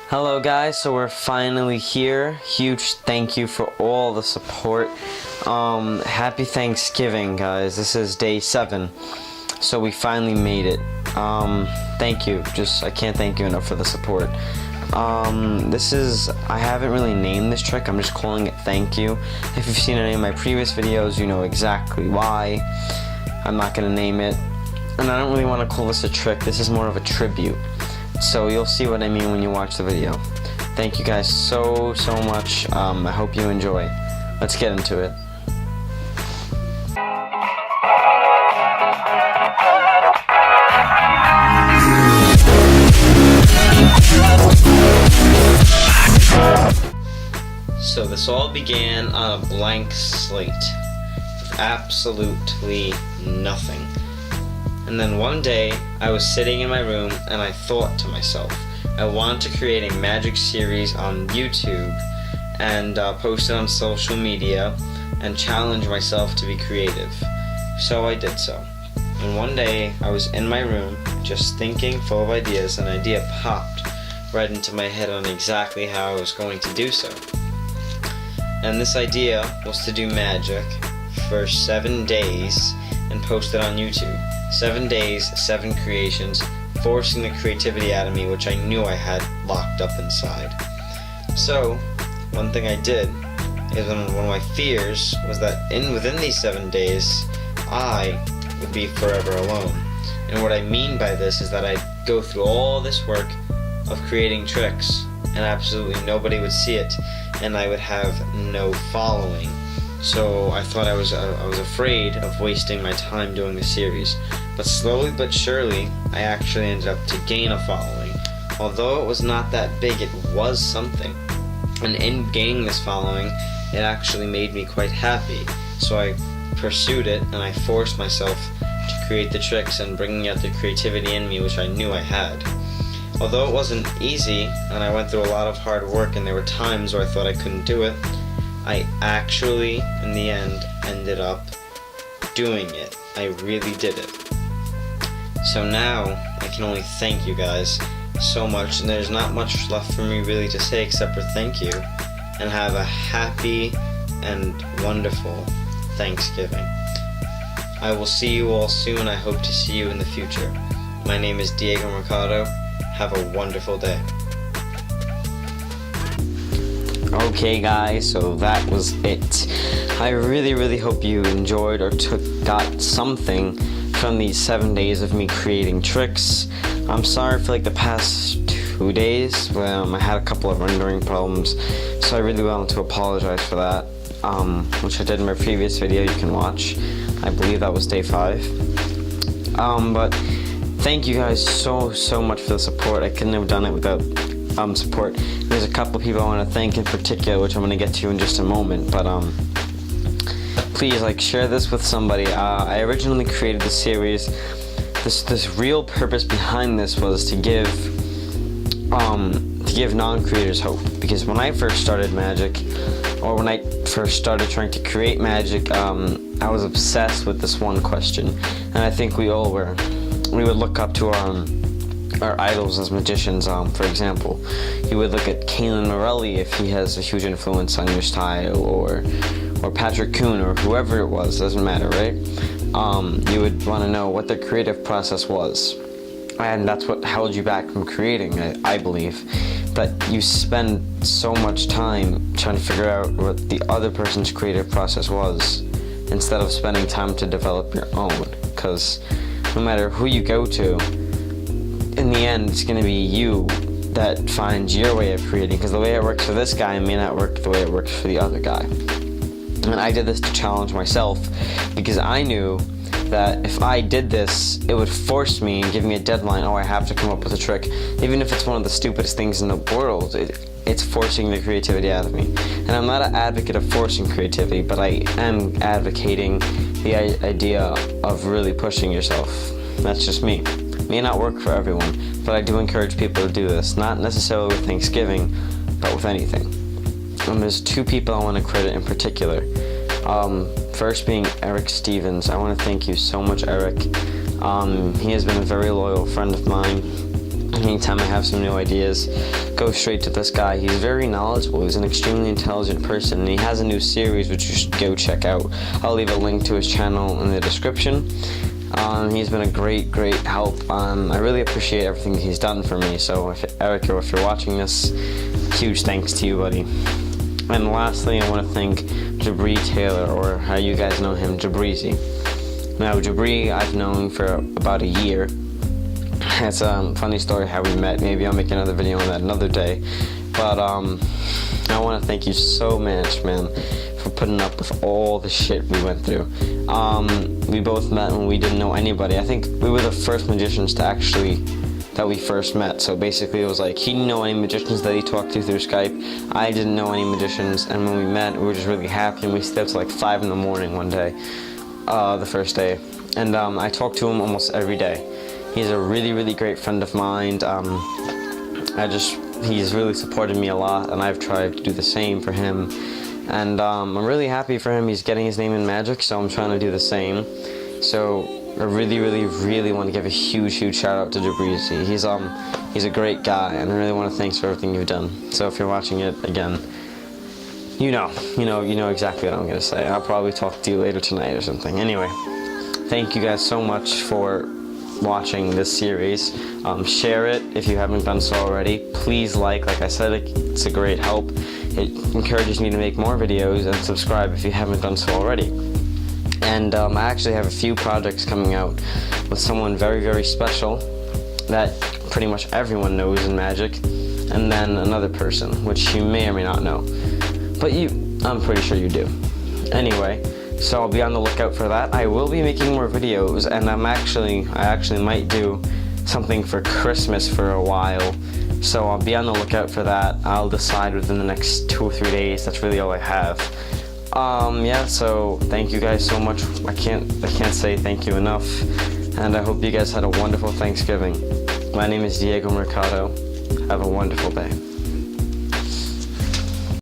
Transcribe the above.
Hello guys, so we're finally here. Huge thank you for all the support. Happy Thanksgiving guys. This is day 7. So we finally made it. Thank you. I can't thank you enough for the support. I haven't really named this trick. I'm just calling it thank you. If you've seen any of my previous videos, you know exactly why. I'm not gonna name it. And I don't really want to call this a trick. This is more of a tribute. So you'll see what I mean when you watch the video. Thank you guys so much. I hope you enjoy. Let's get into it. So this all began on a blank slate with absolutely nothing. And then one day, I was sitting in my room and I thought to myself, I want to create a magic series on YouTube and post it on social media and challenge myself to be creative. So I did so. And one day, I was in my room just thinking, full of ideas, and an idea popped right into my head on exactly how I was going to do so. And this idea was to do magic for 7 days and post it on YouTube. 7 days, 7 creations, forcing the creativity out of me, which I knew I had locked up inside. So, one thing I did is one of my fears was that within these 7 days, I would be forever alone. And what I mean by this is that I'd go through all this work of creating tricks, and absolutely nobody would see it, and I would have no following. So I thought I was afraid of wasting my time doing the series. But slowly but surely, I actually ended up to gain a following. Although it was not that big, it was something. And in gaining this following, it actually made me quite happy. So I pursued it, and I forced myself to create the tricks and bringing out the creativity in me, which I knew I had. Although it wasn't easy, and I went through a lot of hard work, and there were times where I thought I couldn't do it, I actually, in the end, ended up doing it. I really did it. So now, I can only thank you guys so much, and there's not much left for me really to say except for thank you, and have a happy and wonderful Thanksgiving. I will see you all soon. I hope to see you in the future. My name is Diego Mercado. Have a wonderful day. Okay guys, so that was it. I really hope you enjoyed or got something from these 7 days of me creating tricks. I'm sorry for the past 2 days. I had a couple of rendering problems, so I really wanted to apologize for that, which I did in my previous video you can watch. I believe that was day 5. But thank you guys so much for the support. I couldn't have done it without support. There's a couple people I want to thank in particular, which I'm going to get to in just a moment, but please share this with somebody. I originally created the series. This real purpose behind this was to give non-creators hope, because when I first started magic, or when I first started trying to create magic, I was obsessed with this one question, and I think we all were. We would look up to our idols as magicians. For example, you would look at Kalen Morelli if he has a huge influence on your style, or Patrick Kuhn, or whoever it was, doesn't matter, right? You would want to know what their creative process was, and that's what held you back from creating, I believe. That you spend so much time trying to figure out what the other person's creative process was, instead of spending time to develop your own, because no matter who you go to, in the end, it's going to be you that finds your way of creating, because the way it works for this guy may not work the way it works for the other guy. And I did this to challenge myself, because I knew that if I did this, it would force me and give me a deadline. Oh, I have to come up with a trick. Even if it's one of the stupidest things in the world, it's forcing the creativity out of me. And I'm not an advocate of forcing creativity, but I am advocating the idea of really pushing yourself. That's just me. It may not work for everyone, but I do encourage people to do this. Not necessarily with Thanksgiving, but with anything. And there's 2 people I want to credit in particular. First being Eric Stevens. I want to thank you so much, Eric. He has been a very loyal friend of mine. Anytime I have some new ideas, go straight to this guy. He's very knowledgeable. He's an extremely intelligent person, and he has a new series which you should go check out. I'll leave a link to his channel in the description. He's been a great help. I really appreciate everything he's done for me. So, Eric, if you're watching this, huge thanks to you, buddy. And lastly, I want to thank Jabri Taylor, or how you guys know him, Jabrizi. Now, Jabri I've known for about a year. It's a funny story how we met. Maybe I'll make another video on that another day. But I want to thank you so much, man, for putting up with all the shit we went through. We both met when we didn't know anybody. I think we were the first magicians that we first met. So basically it was like, he didn't know any magicians that he talked to through Skype. I didn't know any magicians, and when we met, we were just really happy, and we stayed up till like 5 in the morning one day, the first day. And I talked to him almost every day. He's a really great friend of mine. He's really supported me a lot, and I've tried to do the same for him. And I'm really happy for him. He's getting his name in magic, so I'm trying to do the same. So I really want to give a huge shout out to Jabrizi. He's a great guy, and I really want to thanks for everything you've done. So if you're watching it again, you know exactly what I'm gonna say. I'll probably talk to you later tonight or something. Anyway, thank you guys so much for watching this series. Share it if you haven't done so already. Please like I said, it's a great help. It encourages me to make more videos, and subscribe if you haven't done so already. And I actually have a few projects coming out with someone very special that pretty much everyone knows in magic, and then another person which you may or may not know, but I'm pretty sure you do. Anyway, so I'll be on the lookout for that. I will be making more videos, and I actually might do something for Christmas for a while. So I'll be on the lookout for that. I'll decide within the next 2 or 3 days. That's really all I have. Yeah, so thank you guys so much. I can't say thank you enough. And I hope you guys had a wonderful Thanksgiving. My name is Diego Mercado. Have a wonderful day.